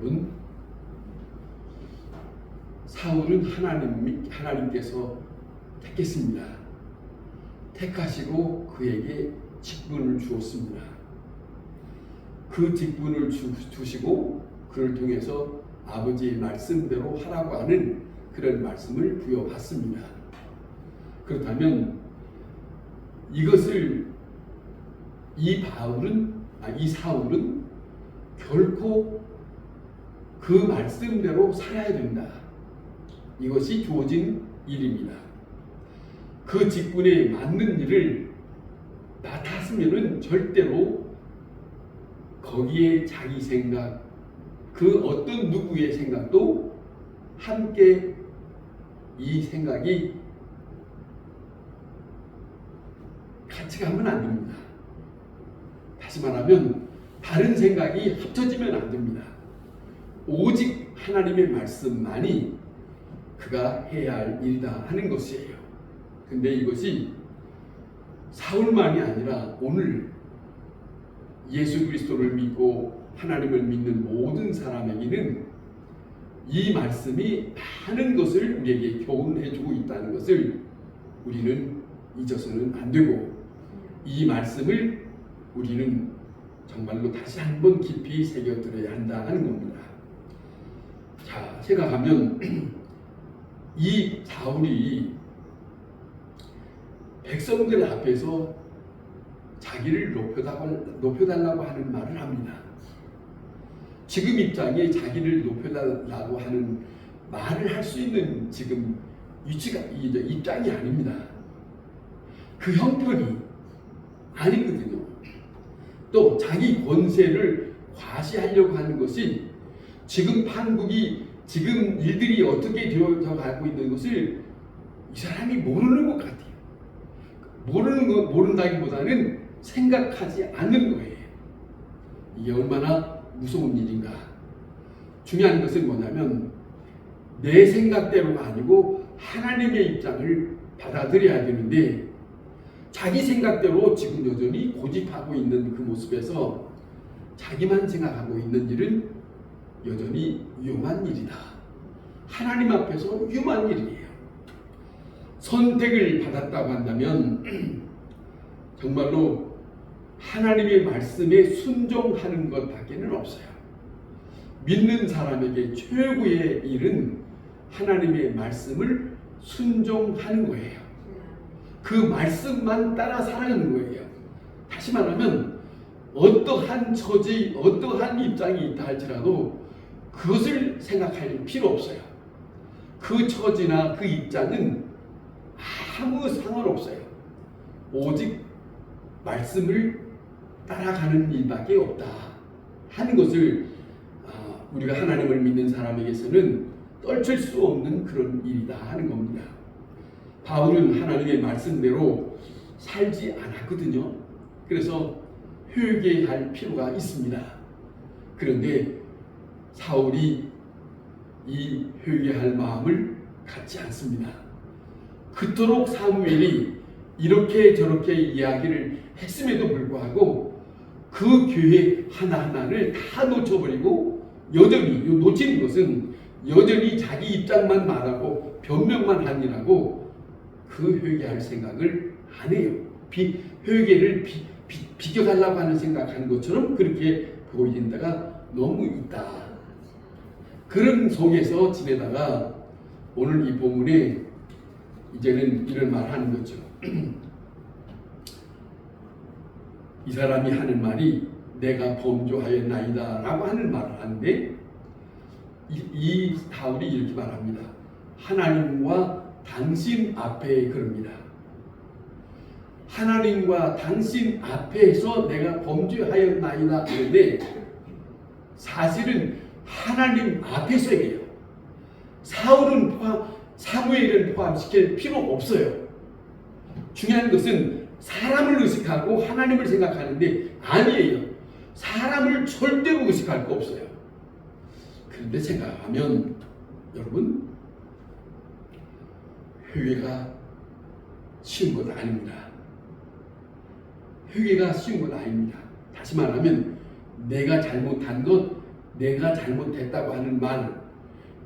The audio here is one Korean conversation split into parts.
여러분, 사울은 하나님께서 택했습니다. 택하시고 그에게 직분을 주었습니다. 그 직분을 주시고 그를 통해서 아버지의 말씀대로 하라고 하는 그런 말씀을 부여받습니다. 그렇다면 이것을 이 사울은 결코 그 말씀대로 살아야 된다. 이것이 주어진 일입니다. 그 직분에 맞는 일을 맡았으면은 절대로 거기에 자기 생각, 그 어떤 누구의 생각도 함께 이 생각이 같이 가면 안 됩니다. 다시 말하면 다른 생각이 합쳐지면 안 됩니다. 오직 하나님의 말씀만이 그가 해야 할 일이다 하는 것이에요. 근데 이것이 사울만이 아니라 오늘 예수 그리스도를 믿고 하나님을 믿는 모든 사람에게는 이 말씀이 많은 것을 우리에게 교훈해 주고 있다는 것을 우리는 잊어서는 안 되고, 이 말씀을 우리는 정말로 다시 한번 깊이 새겨들어야 한다 하는 겁니다. 자, 생각하면 이 사울이 백성들 앞에서 자기를 높여달라고 하는 말을 합니다. 지금 입장에 자기를 높여달라고 하는 말을 할 수 있는 지금 위치가 입장이 아닙니다. 그 형편이 아니거든요. 또 자기 권세를 과시하려고 하는 것이 지금 판국이 지금 일들이 어떻게 되어져 가고 있는 것을 이 사람이 모르는 것 같아요. 모른다기보다는 생각하지 않는 거예요. 이게 얼마나 무서운 일인가. 중요한 것은 뭐냐면 내 생각대로가 아니고 하나님의 입장을 받아들여야 되는데, 자기 생각대로 지금 여전히 고집하고 있는 그 모습에서 자기만 생각하고 있는 일은 여전히 위험한 일이다. 하나님 앞에서 위험한 일이에요. 선택을 받았다고 한다면 정말로 하나님의 말씀에 순종하는 것밖에는 없어요. 믿는 사람에게 최고의 일은 하나님의 말씀을 순종하는 거예요. 그 말씀만 따라 살아가는 거예요. 다시 말하면 어떠한 처지, 어떠한 입장이 있다 할지라도 그것을 생각할 필요 없어요. 그 처지나 그 입장은 아무 상관없어요. 오직 말씀을 따라가는 일밖에 없다 하는 것을 우리가 하나님을 믿는 사람에게서는 떨칠 수 없는 그런 일이다 하는 겁니다. 바울은 하나님의 말씀대로 살지 않았거든요. 그래서 회개할 필요가 있습니다. 그런데 사울이 이 회개할 마음을 갖지 않습니다. 그토록 사무엘이 이렇게 저렇게 이야기를 했음에도 불구하고 그 교회 하나하나를 다 놓쳐버리고, 여전히 놓치는 것은 여전히 자기 입장만 말하고 변명만 하느라고 그 회개할 생각을 안 해요. 회개를 비껴달라고 하는 생각하는 것처럼 그렇게 보이는 데가 너무 있다. 그런 속에서 지내다가 오늘 이 본문에 이제는 이런 말 하는 거죠. 이 사람이 하는 말이 내가 범죄하였나이다 라고 하는 말을 하는데, 이 사울이 이렇게 말합니다. 하나님과 당신 앞에 그럽니다. 하나님과 당신 앞에서 내가 범죄하였나이다 그런데 사실은 하나님 앞에서예요. 사무엘은 포함시킬 필요가 없어요. 중요한 것은 사람을 의식하고 하나님을 생각하는데 아니에요. 사람을 절대로 의식할 거 없어요. 그런데 생각하면 여러분, 회개가 쉬운 것 아닙니다. 회개가 쉬운 것 아닙니다. 다시 말하면 내가 잘못한 것 내가 잘못했다고 하는 말,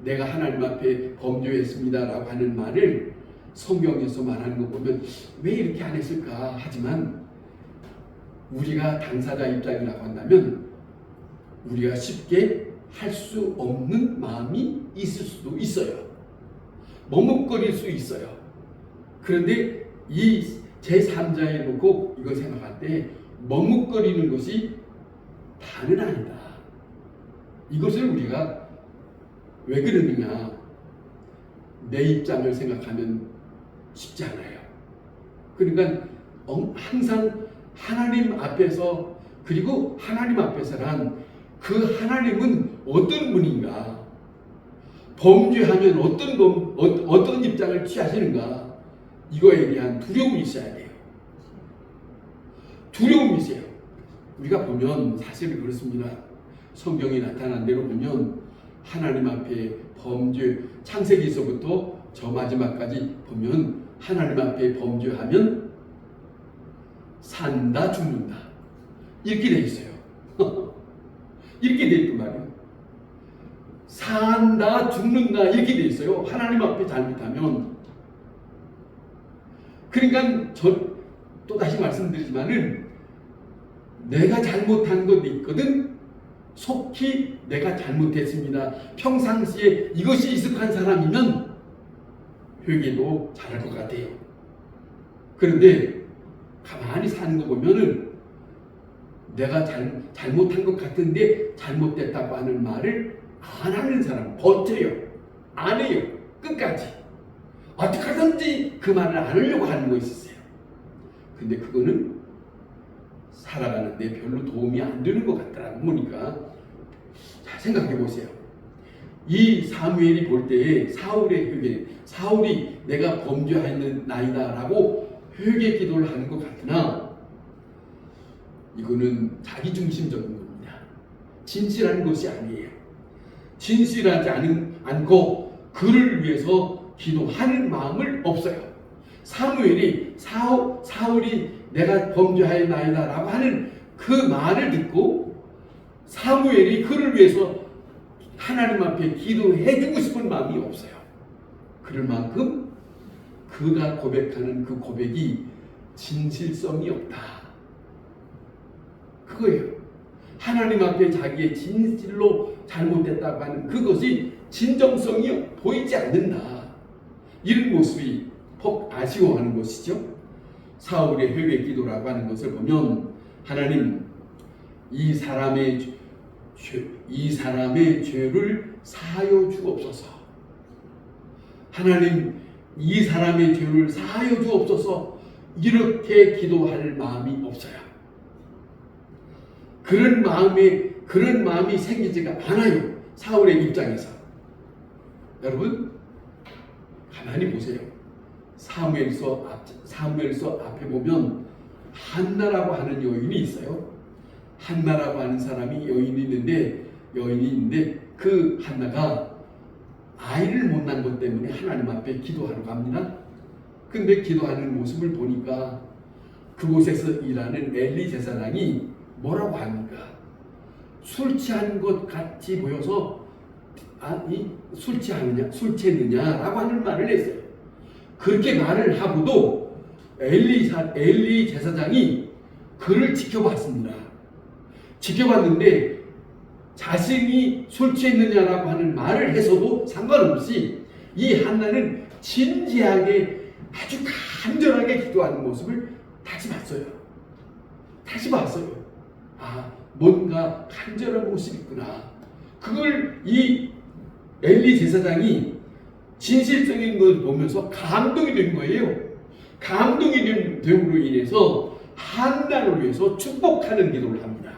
내가 하나님 앞에 범죄했습니다라고 하는 말을 성경에서 말하는 거 보면 왜 이렇게 안 했을까? 하지만 우리가 당사자 입장이라고 한다면 우리가 쉽게 할 수 없는 마음이 있을 수도 있어요. 머뭇거릴 수 있어요. 그런데 이 제3자에 놓고 이걸 생각할 때 머뭇거리는 것이 다는 아니다. 이것을 우리가 왜 그러느냐? 내 입장을 생각하면 쉽지 않아요. 그러니까 항상 하나님 앞에서, 그리고 하나님 앞에서란 그 하나님은 어떤 분인가, 범죄하면 어떤 입장을 취하시는가, 이거에 대한 두려움이 있어야 돼요. 두려움이 있어요. 우리가 보면 사실 그렇습니다. 성경이 나타난 대로 보면 하나님 앞에 범죄, 창세기에서부터 저 마지막까지 보면 하나님 앞에 범죄하면 산다 죽는다 이렇게 돼 있어요. 이렇게 돼 있단 말이에요. 산다 죽는다 이렇게 돼 있어요. 하나님 앞에 잘못하면. 그러니까 또 다시 말씀드리지만은 내가 잘못한 것 있거든. 속히 내가 잘못했습니다. 평상시에 이것이 익숙한 사람이면 회개도 잘할 것 같아요. 그런데 가만히 사는 거 보면은 내가 잘못한 것 같은데 잘못됐다고 하는 말을 안 하는 사람, 버텨요. 안 해요. 끝까지. 어떻게 하든지 그 말을 안 하려고 하는 거 있었어요. 근데 그거는 살아가는데 별로 도움이 안 되는 것 같더라고 보니까. 자, 생각해 보세요. 이 사무엘이 볼 때에 사울의 회개, 사울이 내가 범죄하였나이다 라고 회개 기도를 하는 것 같으나 이거는 자기중심적인 겁니다. 진실한 것이 아니에요. 진실하지 않고 그를 위해서 기도하는 마음을 없어요. 사무엘이 사울이 내가 범죄하였나이다 라고 하는 그 말을 듣고 사무엘이 그를 위해서 하나님 앞에 기도해주고 싶은 마음이 없어요. 그럴 만큼 그가 고백하는 그 고백이 진실성이 없다. 그거예요. 하나님 앞에 자기의 진실로 잘못됐다고 하는 그것이 진정성이 보이지 않는다. 이런 모습이 퍽 아쉬워하는 것이죠. 사울의 회개 기도라고 하는 것을 보면 하나님 이 사람의 죄를 사하여 주옵소서. 하나님 이 사람의 죄를 사하여 주옵소서. 이렇게 기도할 마음이 없어요. 그런 마음이 생기지가 않아요. 사울의 입장에서. 여러분 가만히 보세요. 사무엘서 앞에 보면 한나라고 하는 여인이 있어요. 한나라고 하는 사람이 여인이 있는데 그 한나가 아이를 못 낳은 것 때문에 하나님 앞에 기도하러 갑니다. 근데 기도하는 모습을 보니까 그곳에서 일하는 엘리 제사장이 뭐라고 합니까? 술 취한 것 같이 보여서 술 취했느냐라고 하는 말을 했어요. 그렇게 말을 하고도 엘리 제사장이 그를 지켜봤습니다. 지켜봤는데 자신이 술 취했느냐라고 하는 말을 해서도 상관없이 이 한나는 진지하게 아주 간절하게 기도하는 모습을 다시 봤어요. 아, 뭔가 간절한 모습이 있구나. 그걸 이 엘리 제사장이 진실적인 것을 보면서 감동이 된 거예요. 감동이 됨으로 인해서 한나를 위해서 축복하는 기도를 합니다.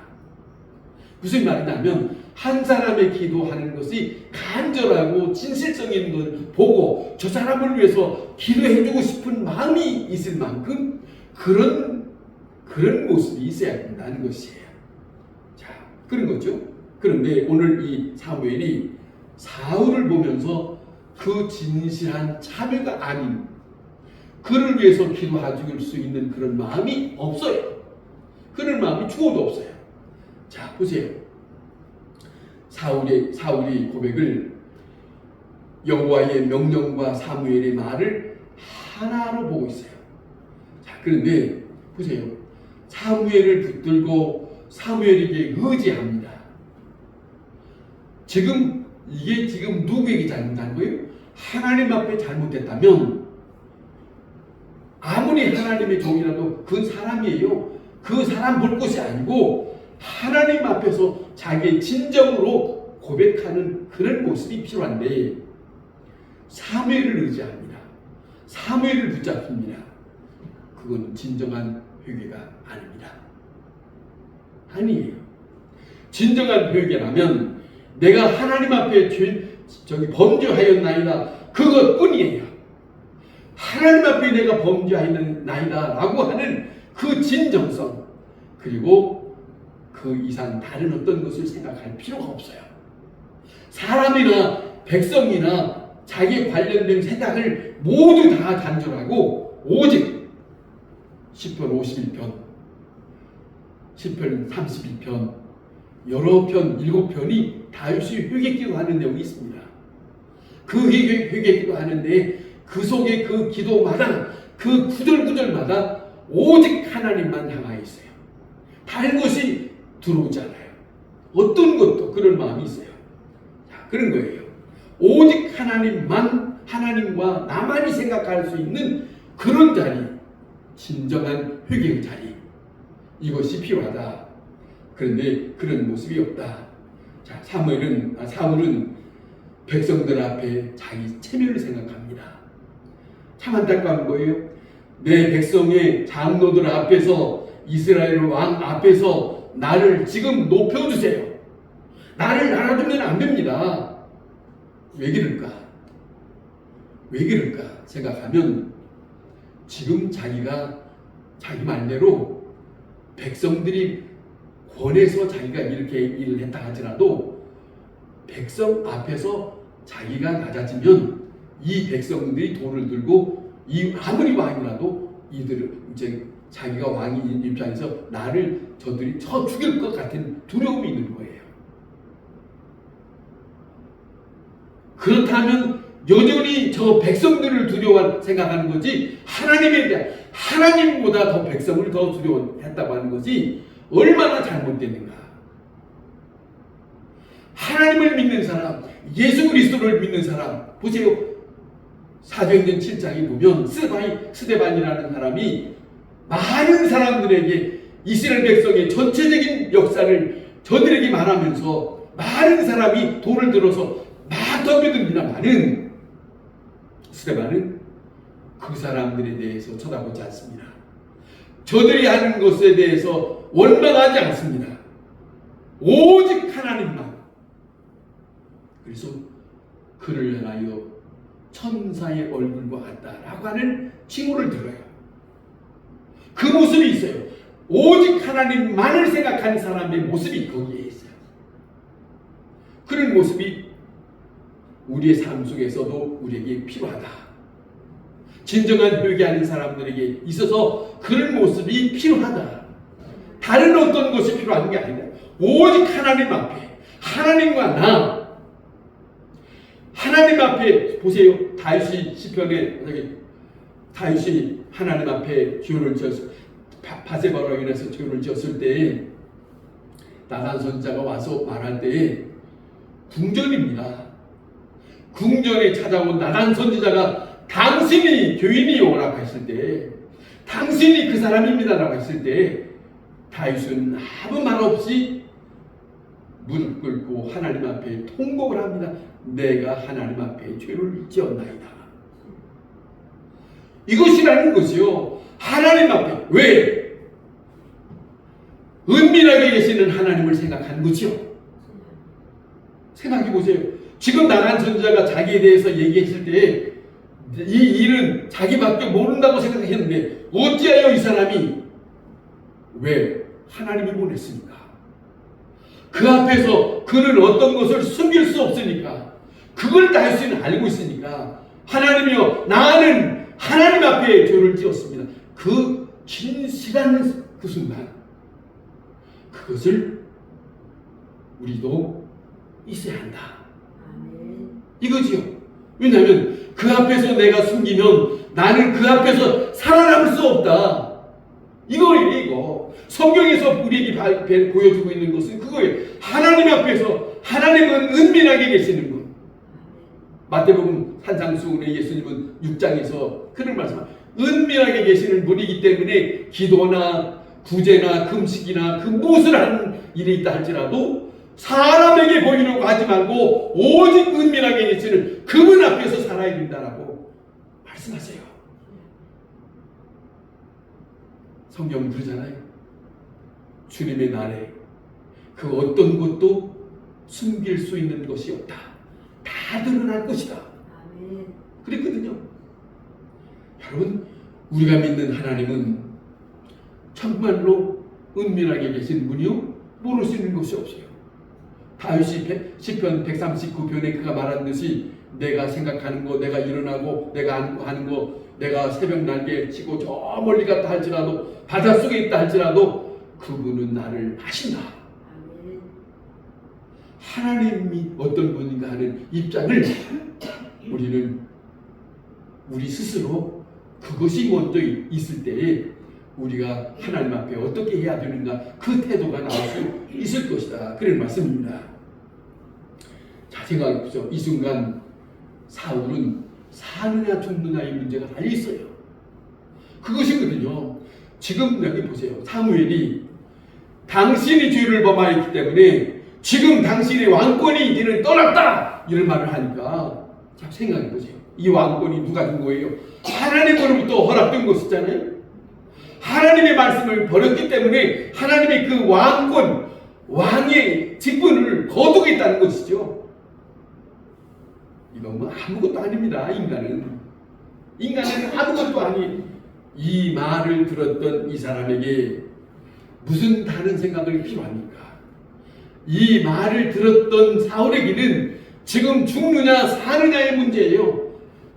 무슨 말이냐면 한 사람의 기도하는 것이 간절하고 진실적인 것을 보고 저 사람을 위해서 기도해주고 싶은 마음이 있을 만큼 그런 모습이 있어야 된다는 것이에요. 자, 그런 거죠. 그런데 오늘 이 사무엘이 사울을 보면서 그 진실한 참여가 아닌 그를 위해서 기도해 줄 수 있는 그런 마음이 없어요. 그런 마음이 죽어도 없어요. 자, 보세요. 사울이 고백을 여호와의 명령과 사무엘의 말을 하나로 보고 있어요. 자, 그런데 보세요. 사무엘을 붙들고 사무엘에게 의지합니다. 이게 지금 누구에게 잘못한 거예요? 하나님 앞에 잘못했다면 아무리 하나님의 종이라도 그 사람이에요. 그 사람 볼 것이 아니고 하나님 앞에서 자기의 진정으로 고백하는 그런 모습이 필요한데 사무엘을 의지합니다. 사무엘을 붙잡힙니다. 그건 진정한 회개가 아닙니다. 아니에요. 진정한 회개라면 내가 하나님 앞에 범죄하였나이다. 그것뿐이에요. 하나님 앞에 내가 범죄하였나이다 라고 하는 그 진정성, 그리고 그 이상 다른 어떤 것을 생각할 필요가 없어요. 사람이나 백성이나 자기에 관련된 생각을 모두 다 단절하고 오직 시편 51편, 시편 32편, 여러 편, 7편이 다윗이 회개기도 하는 내용이 있습니다. 그 회개기도 하는데 그 속에 그 기도마다 그 구절구절마다 오직 하나님만 향하여 있어요. 다른 것이 들어오지 않아요. 어떤 것도 그런 마음이 있어요. 자, 그런 거예요. 오직 하나님과 나만이 생각할 수 있는 그런 자리, 진정한 회개의 자리, 이것이 필요하다. 그런데 그런 모습이 없다. 자, 사울은 백성들 앞에 자기 체면을 생각합니다. 참 안타까운 거예요. 내 백성의 장로들 앞에서, 이스라엘 왕 앞에서 나를 지금 높여주세요. 나를 알아두면 안 됩니다. 왜 그럴까? 왜 그럴까 생각하면 지금 자기 말대로 백성들이 권해서 자기가 이렇게 일을 했다 하더라도 백성 앞에서 자기가 낮아지면 이 백성들이 돌을 들고 아무리 왕이라도 이제 자기가 왕인 입장에서 저들이 쳐 죽일 것 같은 두려움이 있는 거예요. 그렇다면 여전히 저 백성들을 생각하는 거지 하나님보다 더 백성을 더 두려워했다고 하는 것이 얼마나 잘못됐는가. 하나님을 믿는 사람, 예수 그리스도를 믿는 사람 보세요. 사도행전 7장에 보면 스데반이라는 사람이 많은 사람들에게 이스라엘 백성의 전체적인 역사를 저들에게 말하면서 많은 사람이 돈을 들어서 막 덤벼듭니다만은 스데반은 그 사람들에 대해서 쳐다보지 않습니다. 저들이 하는 것에 대해서 원망하지 않습니다. 오직 하나님만. 그래서 그를 향하여 천사의 얼굴과 같다라고 하는 칭호를 들어요. 그 모습이 있어요. 오직 하나님만을 생각하는 사람의 모습이 거기에 있어요. 그런 모습이 우리의 삶 속에서도 우리에게 필요하다. 진정한 회개하는 사람들에게 있어서 그런 모습이 필요하다. 다른 어떤 것이 필요한 게 아니다. 오직 하나님 앞에, 하나님과 나, 하나님 앞에 보세요. 다윗이 시편에 다윗이 하나님 앞에 기원을 지었을 바세바로 인해서 기원을 지었을 때 나단 선지자가 와서 말할 때에 궁전입니다. 궁전에 찾아온 나단 선지자가 당신이 교인이요라고 했을 때, 당신이 그 사람입니다라고 했을 때 다윗은 아무 말 없이 무릎 꿇고 하나님 앞에 통곡을 합니다. 내가 하나님 앞에 죄를 지었나이다. 이것이라는 것이요, 하나님 앞에, 왜? 은밀하게 계시는 하나님을 생각하는 거지요. 생각해 보세요. 지금 나단 선지자가 자기에 대해서 얘기했을 때 이 일은 자기밖에 모른다고 생각했는데 어찌하여 이 사람이, 왜? 하나님이 보냈으니까. 그 앞에서 그는 어떤 것을 숨길 수 없으니까, 그걸 다윗은 알고 있으니까, 하나님이여 나는 하나님 앞에 죄를 지었습니다. 그 긴 시간, 그 순간 그것을 우리도 있어야 한다. 아멘. 이거지요. 왜냐하면 그 앞에서 내가 숨기면 나는 그 앞에서 살아남을 수 없다. 이거예요, 이거. 성경에서 우리에게 보여주고 있는 것은 그거예요. 하나님 앞에서 하나님은 은밀하게 계시는 것. 마태복음 산상수훈에 예수님은 6장에서 그런 말씀을 은밀하게 계시는 분이기 때문에 기도나 구제나 금식이나 그 무엇을 하는 일이 있다 할지라도 사람에게 보이려고 하지 말고 오직 은밀하게 계시는 그분 앞에서 살아야 된다라고 말씀하세요. 성경은 그러잖아요. 주님의 날에 그 어떤 것도 숨길 수 있는 것이 없다. 다 드러날 것이다. 아멘. 그랬거든요. 여러분, 우리가 믿는 하나님은 정말로 은밀하게 계신 분이요 모를 수 있는 것이 없어요. 다윗이 시편 139편에 그가 말한 듯이 내가 생각하는 거, 내가 일어나고 내가 하는 거, 내가 새벽 날개 치고 저 멀리 갔다 할지라도 바닷속에 있다 할지라도 그분은 나를 아신다. 아멘. 하나님이 어떤 분인가 하는 입장을 우리는 우리 스스로 그것이 먼저 있을 때에 우리가 하나님 앞에 어떻게 해야 되는가 그 태도가 나올 수 있을 것이다. 그런 말씀입니다. 자, 생각해보죠. 이 순간 사울은 사느냐 죽느냐의 문제가 달려 있어요. 그것이거든요. 지금 여기 보세요. 사무엘이 당신이 죄를 범하였기 때문에 지금 당신의 왕권이 이제는 떠났다 이런 말을 하니까 자, 생각해보세요. 이 왕권이 누가 준 거예요? 하나님으로부터 허락된 것이잖아요. 하나님의 말씀을 버렸기 때문에 하나님의 그 왕권, 왕의 직분을 거두겠다는 것이죠. 이건 뭐 아무것도 아닙니다. 인간은 아무것도 아닌 이 말을 들었던 이 사람에게 무슨 다른 생각을 필요합니까? 이 말을 들었던 사울에게는 지금 죽느냐 사느냐의 문제예요.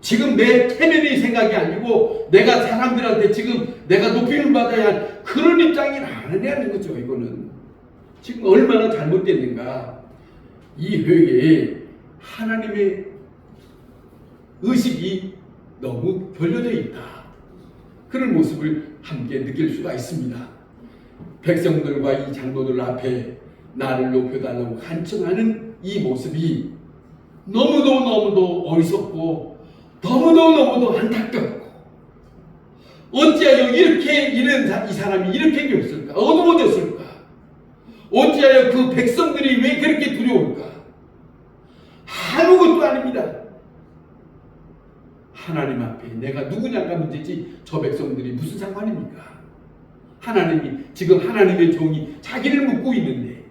지금 내 체면의 생각이 아니고 내가 사람들한테 지금 내가 높임을 받아야 할 그런 입장이 아니라는 거죠. 이거는 지금 얼마나 잘못됐는가. 이 회개에 하나님의 의식이 너무 결여되어 있다. 그런 모습을 함께 느낄 수가 있습니다. 백성들과 이 장로들 앞에 나를 높여달라고 간청하는 이 모습이 너무도 어리석고 너무도 안타깝고 어찌하여 이 사람이 이렇게 되었을까? 어두워졌을까? 어찌하여 그 백성들이 왜 그렇게 두려울까? 아무것도 아닙니다. 하나님 앞에 내가 누구냐가 문제지 저 백성들이 무슨 상관입니까? 하나님이 지금 하나님의 종이 자기를 묻고 있는데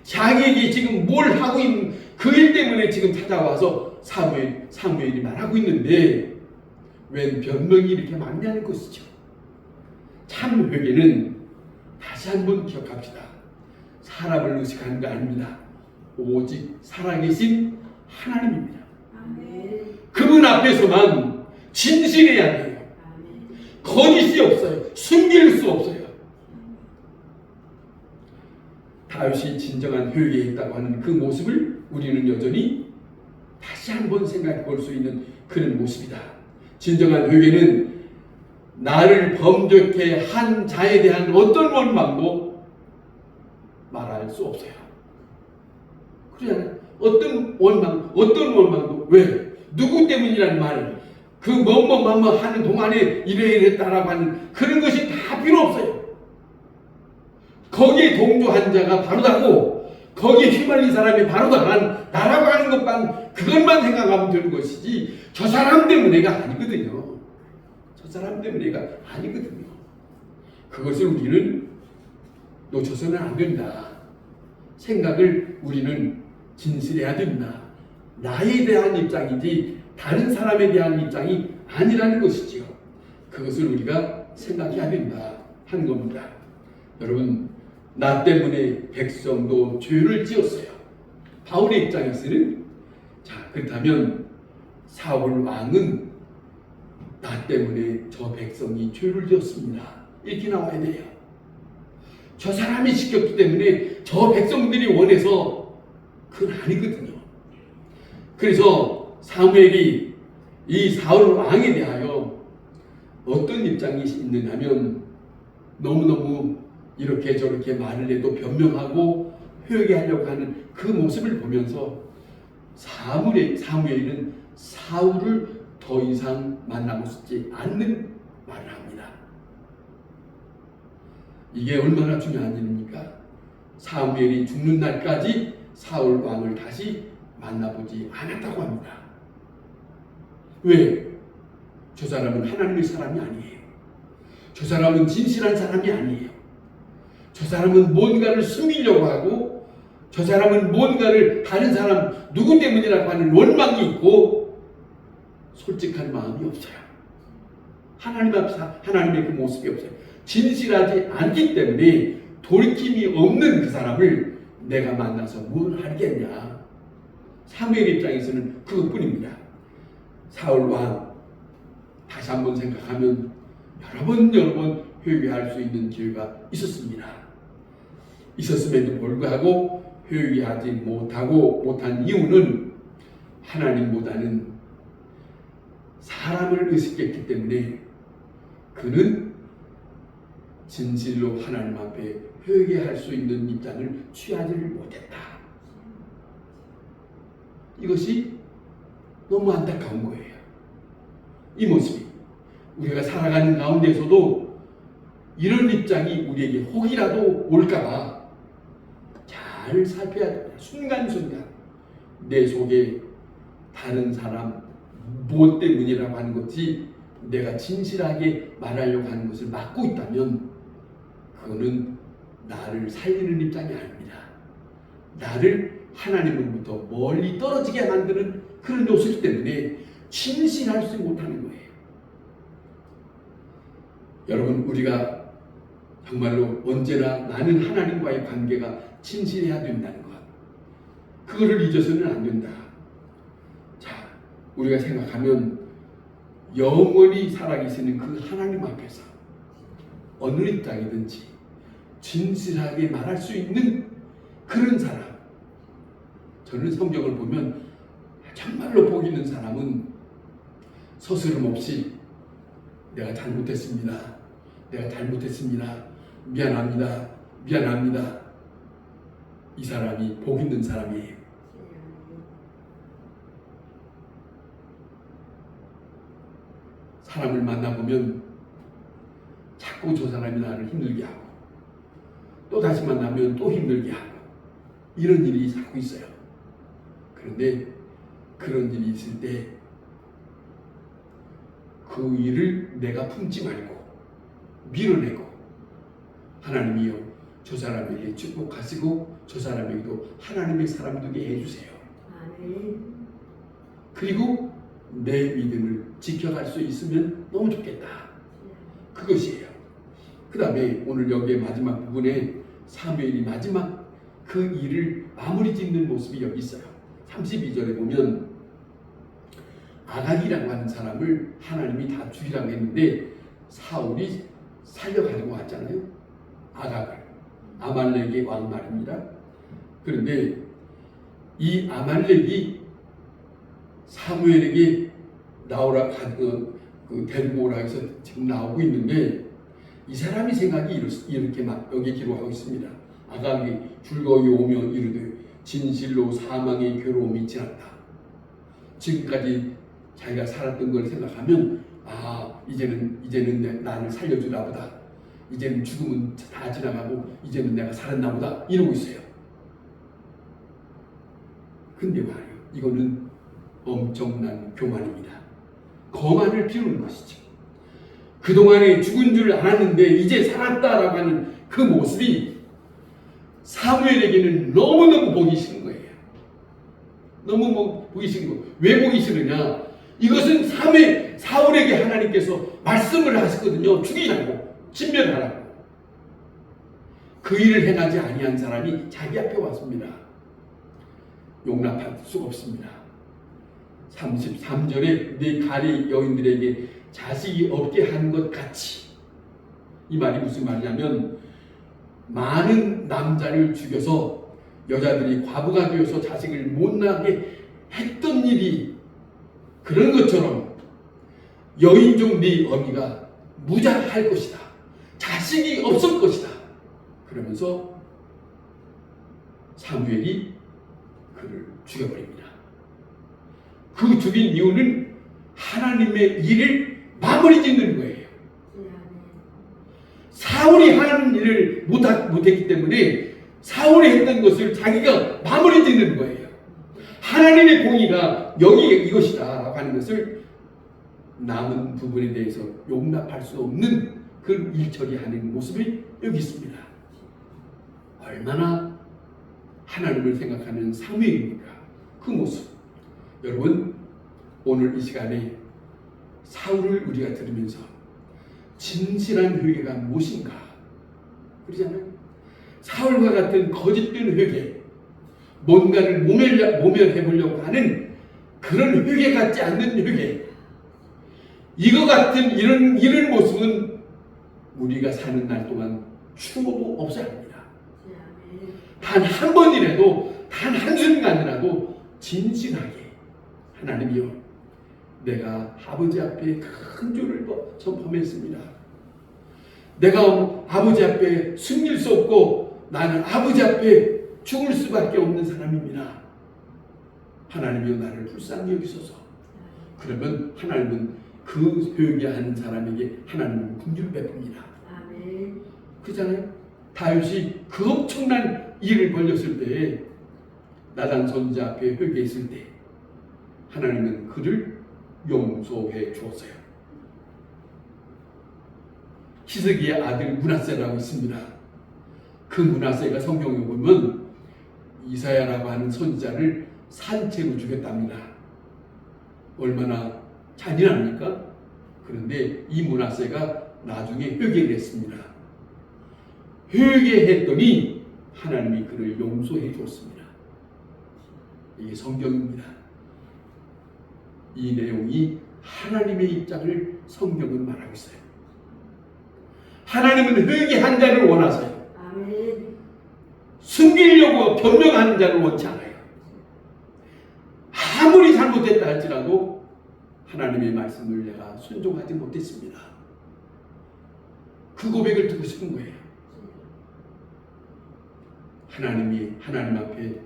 자기에게 지금 뭘 하고 있는 그 일 때문에 지금 찾아와서 사무엘이 말하고 있는데 웬 변명이 이렇게 많냐는 것이죠. 참 회개는 다시 한번 기억합시다. 사람을 의식하는 거 아닙니다. 오직 살아계신 하나님입니다. 아멘. 그분 앞에서만 진실해야 돼요. 아멘. 거짓이 없어요. 숨길 수 없어요. 다윗이 진정한 회개했다고 하는 그 모습을 우리는 여전히 다시 한번 생각해 볼 수 있는 그런 모습이다. 진정한 회개는 나를 범죄케 한 자에 대한 어떤 원망도 말할 수 없어요. 그래, 어떤 원망도 왜? 누구 때문이라는 말, 그 뭐뭐 하는 동안에 이래했다라고 하는 그런 것이 다 필요 없어요. 거기에 동조한 자가 바로다고 거기에 휘말린 사람이 나라고 하는 그것만 생각하면 되는 것이지 저 사람 때문에가 아니거든요. 저 사람 때문에가 아니거든요. 그것을 우리는 놓쳐서는 안 된다. 생각을 우리는 진실해야 된다. 나에 대한 입장이지 다른 사람에 대한 입장이 아니라는 것이지요. 그것을 우리가 생각해야 된다 하는 겁니다. 여러분, 나 때문에 백성도 죄를 지었어요. 바울의 입장에서는 그렇다면 사울 왕은 나 때문에 저 백성이 죄를 지었습니다. 이렇게 나와야 돼요. 저 사람이 시켰기 때문에 저 백성들이 원해서 그건 아니거든요. 그래서 사무엘이 이 사울 왕에 대하여 어떤 입장이 있느냐면 너무너무 이렇게 저렇게 말을 해도 변명하고 회개하려고 하는 그 모습을 보면서 사무엘은 사울을 더 이상 만나고 싶지 않는 말을 합니다. 이게 얼마나 중요한 일입니까? 사무엘이 죽는 날까지 사울 왕을 다시 만나보지 않았다고 합니다. 왜? 저 사람은 하나님의 사람이 아니에요. 저 사람은 진실한 사람이 아니에요. 저 사람은 뭔가를 숨기려고 하고, 저 사람은 뭔가를 다른 사람 누구 때문이라고 하는 원망이 있고 솔직한 마음이 없어요. 하나님의 그 모습이 없어요. 진실하지 않기 때문에 돌이킴이 없는 그 사람을 내가 만나서 뭘 하겠냐. 사무엘 입장에서는 그것뿐입니다. 사울 왕 다시 한번 생각하면 여러 번 회개할 수 있는 기회가 있었습니다. 있었음에도 불구하고 회개하지 못한 이유는 하나님보다는 사람을 의식했기 때문에 그는 진실로 하나님 앞에 회개할 수 있는 입장을 취하지를 못했다. 이것이 너무 안타까운 거예요. 이 모습이 우리가 살아가는 가운데서도 이런 입장이 우리에게 혹이라도 올까봐 잘 살펴야 됩니다. 순간순간 내 속에 다른 사람 무엇 때문이라고 하는 것이 내가 진실하게 말하려고 하는 것을 막고 있다면 그거는 나를 살리는 입장이 아닙니다. 나를 하나님으로부터 멀리 떨어지게 만드는 그런 요소이기 때문에 진실할 수 못하는 거예요. 여러분, 우리가 정말로 언제나 나는 하나님과의 관계가 진실해야 된다는 것, 그거를 잊어서는 안 된다. 자, 우리가 생각하면 영원히 살아계시는 그 하나님 앞에서 어느 입장이든지 진실하게 말할 수 있는 그런 사람, 저는 성경을 보면 정말로 복 있는 사람은 서스럼 없이 내가 잘못했습니다. 미안합니다. 이 사람이 복 있는 사람이에요. 사람을 만나보면 자꾸 저 사람이 나를 힘들게 하고 또 다시 만나면 또 힘들게 하고 이런 일이 자꾸 있어요. 그런데 그런 일이 있을 때 그 일을 내가 품지 말고 밀어내고 하나님이여 저 사람에게 축복하시고 저 사람에게도 하나님의 사람 되게 해주세요. 아멘. 그리고 내 믿음을 지켜갈 수 있으면 너무 좋겠다. 그것이에요. 그 다음에 오늘 여기에 마지막 부분에 사무엘이 마지막 그 일을 마무리 짓는 모습이 여기 있어요. 32절에 보면 아각이라고 하는 사람을 하나님이 다 죽이라고 했는데 사울이 살려가지고 왔잖아요. 아각을. 아말렉의 왕 말입니다. 그런데 이 아말렉이 사무엘에게 나오라 데리고 오라 해서 지금 나오고 있는데 이 사람이 생각이 이렇게 막 여기 기록하고 있습니다. 아각이 즐거이 오며 이르되 진실로 사망의 괴로움이 지났다. 지금까지 자기가 살았던 걸 생각하면 이제는 나를 살려주나 보다. 이제는 죽음은 다 지나가고 이제는 내가 살았나 보다 이러고 있어요. 근데 말이에요, 이거는 엄청난 교만입니다. 거만을 피우는 것이죠. 그동안에 죽은 줄 알았는데 이제 살았다라고 하는 그 모습이 사무엘에게는 너무너무 보기 싫은 거예요. 너무 보기 싫은 거. 왜 보기 싫으냐? 이것은 사울에게 하나님께서 말씀을 하셨거든요. 죽이라고, 진멸하라고. 그 일을 행하지 아니한 사람이 자기 앞에 왔습니다. 용납할 수가 없습니다. 33절에 네 가리 여인들에게 자식이 없게 한 것 같이, 이 말이 무슨 말이냐면 많은 남자를 죽여서 여자들이 과부가 되어서 자식을 못 낳게 했던 일이 그런 것처럼 여인종 네 어미가 무자할 것이다. 자식이 없을 것이다. 그러면서 사무엘이 그를 죽여버립니다. 그 죽인 이유는 하나님의 일을 마무리 짓는 거예요. 사울이 하는 일을 못했기 때문에 사울이 했던 것을 자기가 마무리 짓는 거예요. 하나님의 공의가 여기 이것이다 라고 하는 것을 남은 부분에 대해서 용납할 수 없는 그 일 처리하는 모습이 여기 있습니다. 얼마나 하나님을 생각하는 사무엘입니까? 그 모습. 여러분, 오늘 이 시간에 사울을 우리가 들으면서 진실한 회개가 무엇인가? 그러잖아요. 사울과 같은 거짓된 회개, 뭔가를 모면해 보려고 하는 그런 회개 같지 않는 회개. 이거 같은 이런 모습은 우리가 사는 날 동안 추모도 없어야 합니다. 단 한 번이라도, 단 한순간이라도 진실하게 하나님이여, 내가 아버지 앞에 큰 죄를 범했습니다. 내가 아버지 앞에 숨길 수 없고 나는 아버지 앞에 죽을 수밖에 없는 사람입니다. 하나님이여, 나를 불쌍히 여기소서. 그러면 하나님은 그 회개하는 사람에게 하나님은 긍휼을 베풉니다. 아멘. 그렇잖아요. 다윗이 그 엄청난 일을 벌렸을 때, 나단 선지자 앞에 회개했을 때 하나님은 그를 용서해 주었어요. 히스기의 아들 므낫세라고 있습니다. 그 므낫세가 성경에 보면 이사야라고 하는 선지자를 산채로 죽였답니다. 얼마나 잔인합니까? 그런데 이 므낫세가 나중에 회개를 했습니다. 회개했더니 하나님이 그를 용서해 주었습니다. 이게 성경입니다. 이 내용이 하나님의 입장을 성경은 말하고 있어요. 하나님은 회개한 자를 원하세요. 아멘. 숨기려고 변명하는 자를 원치 않아요. 아무리 잘못했다 할지라도 하나님의 말씀을 내가 순종하지 못했습니다. 그 고백을 듣고 싶은 거예요. 하나님 앞에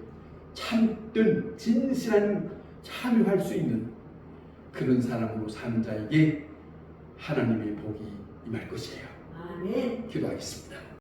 참된 진실한 참여할 수 있는 그런 사람으로 사는 자에게 하나님의 복이 임할 것이에요. 아멘. 기도하겠습니다.